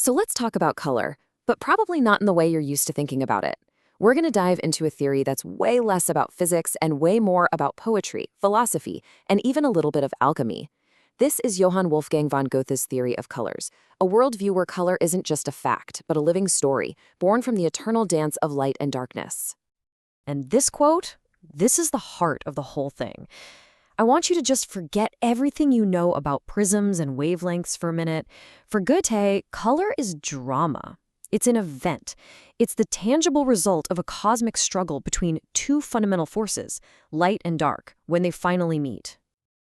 So let's talk about color, but probably not in the way you're used to thinking about it. We're going to dive into a theory that's way less about physics and way more about poetry, philosophy, and even a little bit of alchemy. This is Johann Wolfgang von Goethe's theory of colors, a worldview where color isn't just a fact, but a living story, born from the eternal dance of light and darkness. And this quote, this is the heart of the whole thing. I want you to just forget everything you know about prisms and wavelengths for a minute. For Goethe, color is drama. It's an event. It's the tangible result of a cosmic struggle between two fundamental forces, light and dark, when they finally meet.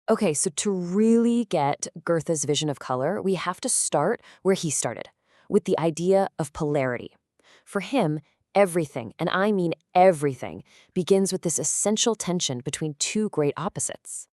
Okay, so to really get Goethe's vision of color, we have to start where he started, with the idea of polarity. For him, everything, and I mean everything, begins with this essential tension between two great opposites.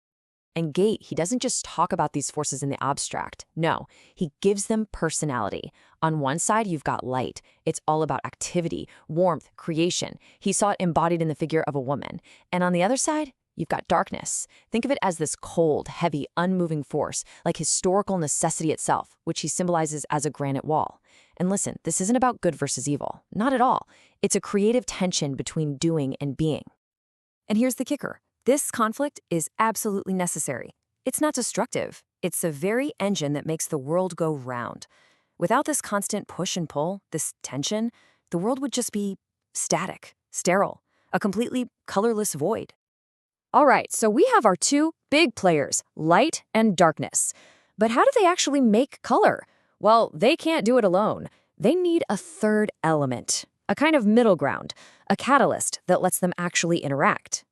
And Goethe, he doesn't just talk about these forces in the abstract. No, he gives them personality. On one side, you've got light. It's all about activity, warmth, creation. He saw it embodied in the figure of a woman. And on the other side, you've got darkness. Think of it as this cold, heavy, unmoving force, like historical necessity itself, which he symbolizes as a granite wall. And listen, this isn't about good versus evil. Not at all. It's a creative tension between doing and being. And here's the kicker. This conflict is absolutely necessary. It's not destructive. It's the very engine that makes the world go round. Without this constant push and pull, this tension, the world would just be static, sterile, a completely colorless void. All right, so we have our two big players, light and darkness. But how do they actually make color? Well, they can't do it alone. They need a third element, a kind of middle ground, a catalyst that lets them actually interact.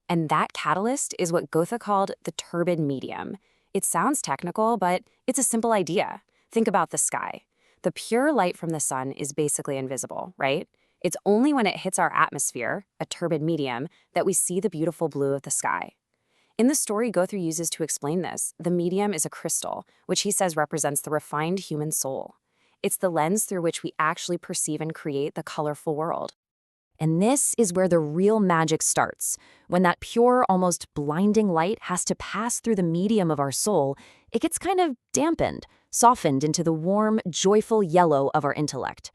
And that catalyst is what Goethe called the turbid medium. It sounds technical, but it's a simple idea. Think about the sky. The pure light from the sun is basically invisible, right? It's only when it hits our atmosphere, a turbid medium, that we see the beautiful blue of the sky. In the story Goethe uses to explain this, the medium is a crystal, which he says represents the refined human soul. It's the lens through which we actually perceive and create the colorful world. And this is where the real magic starts. When that pure, almost blinding light has to pass through the medium of our soul, it gets kind of dampened, softened into the warm, joyful yellow of our intellect.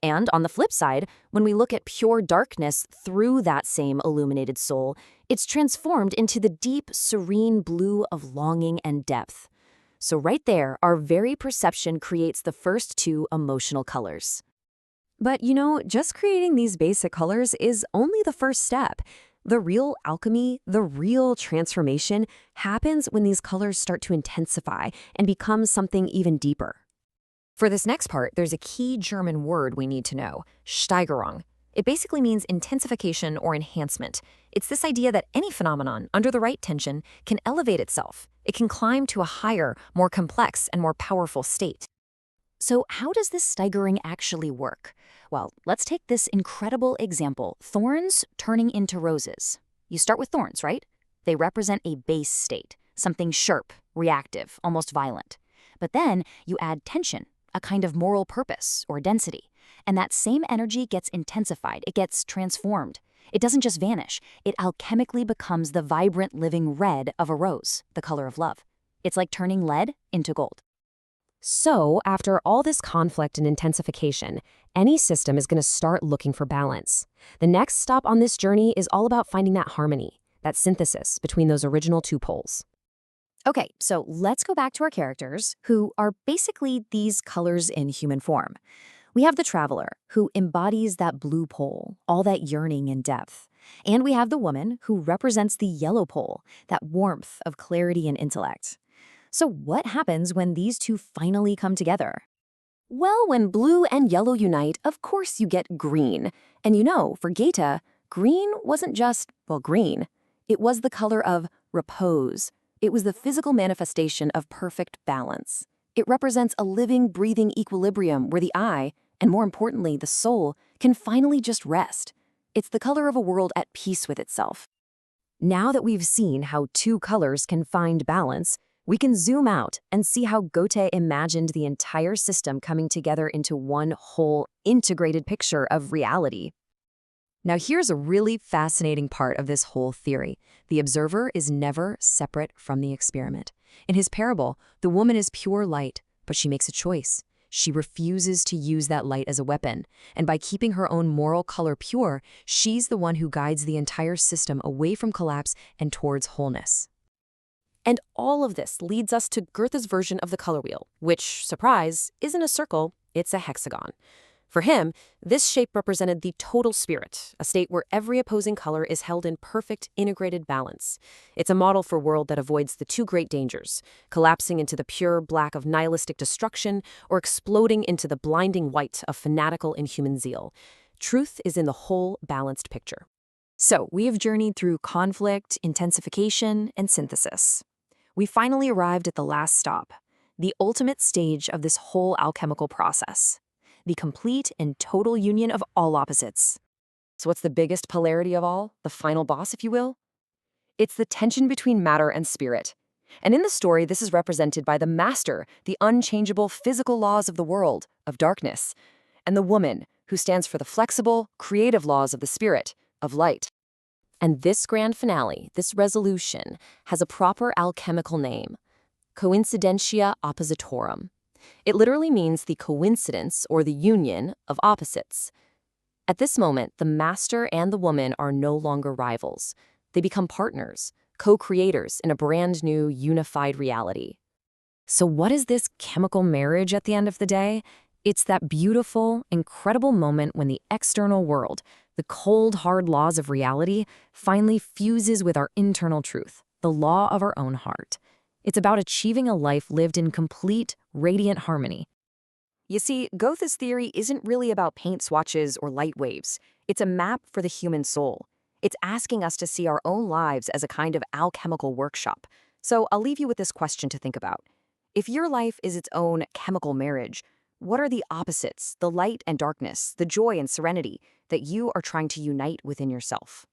And on the flip side, when we look at pure darkness through that same illuminated soul, it's transformed into the deep, serene blue of longing and depth. So right there, our very perception creates the first two emotional colors. But just creating these basic colors is only the first step. The real alchemy, the real transformation, happens when these colors start to intensify and become something even deeper. For this next part, there's a key German word we need to know, Steigerung. It basically means intensification or enhancement. It's this idea that any phenomenon, under the right tension, can elevate itself. It can climb to a higher, more complex, and more powerful state. So how does this Steigering actually work? Well, let's take this incredible example, thorns turning into roses. You start with thorns, right? They represent a base state, something sharp, reactive, almost violent. But then you add tension, a kind of moral purpose or density. And that same energy gets intensified, it gets transformed. It doesn't just vanish, it alchemically becomes the vibrant living red of a rose, the color of love. It's like turning lead into gold. So, after all this conflict and intensification, any system is going to start looking for balance. The next stop on this journey is all about finding that harmony, that synthesis between those original two poles. Okay, so let's go back to our characters, who are basically these colors in human form. We have the traveler, who embodies that blue pole, all that yearning and depth. And we have the woman, who represents the yellow pole, that warmth of clarity and intellect. So what happens when these two finally come together? Well, when blue and yellow unite, of course you get green. And for Goethe, green wasn't just, green. It was the color of repose. It was the physical manifestation of perfect balance. It represents a living, breathing equilibrium where the eye, and more importantly, the soul, can finally just rest. It's the color of a world at peace with itself. Now that we've seen how two colors can find balance, we can zoom out and see how Goethe imagined the entire system coming together into one whole, integrated picture of reality. Now here's a really fascinating part of this whole theory. The observer is never separate from the experiment. In his parable, the woman is pure light, but she makes a choice. She refuses to use that light as a weapon, and by keeping her own moral color pure, she's the one who guides the entire system away from collapse and towards wholeness. And all of this leads us to Goethe's version of the color wheel, which, surprise, isn't a circle, it's a hexagon. For him, this shape represented the total spirit, a state where every opposing color is held in perfect, integrated balance. It's a model for a world that avoids the two great dangers, collapsing into the pure black of nihilistic destruction or exploding into the blinding white of fanatical inhuman zeal. Truth is in the whole balanced picture. So, we have journeyed through conflict, intensification, and synthesis. We finally arrived at the last stop, the ultimate stage of this whole alchemical process, the complete and total union of all opposites. So what's the biggest polarity of all? The final boss, if you will? It's the tension between matter and spirit. And in the story, this is represented by the master, the unchangeable physical laws of the world, of darkness, and the woman, who stands for the flexible, creative laws of the spirit, of light. And this grand finale, this resolution, has a proper alchemical name, coincidentia oppositorum. It literally means the coincidence or the union of opposites. At this moment, the master and the woman are no longer rivals. They become partners, co-creators in a brand new, unified reality. So what is this chemical marriage at the end of the day? It's that beautiful, incredible moment when the external world, the cold, hard laws of reality, finally fuses with our internal truth, the law of our own heart. It's about achieving a life lived in complete, radiant harmony. You see, Goethe's theory isn't really about paint swatches or light waves. It's a map for the human soul. It's asking us to see our own lives as a kind of alchemical workshop. So I'll leave you with this question to think about. If your life is its own chemical marriage, what are the opposites, the light and darkness, the joy and serenity that you are trying to unite within yourself?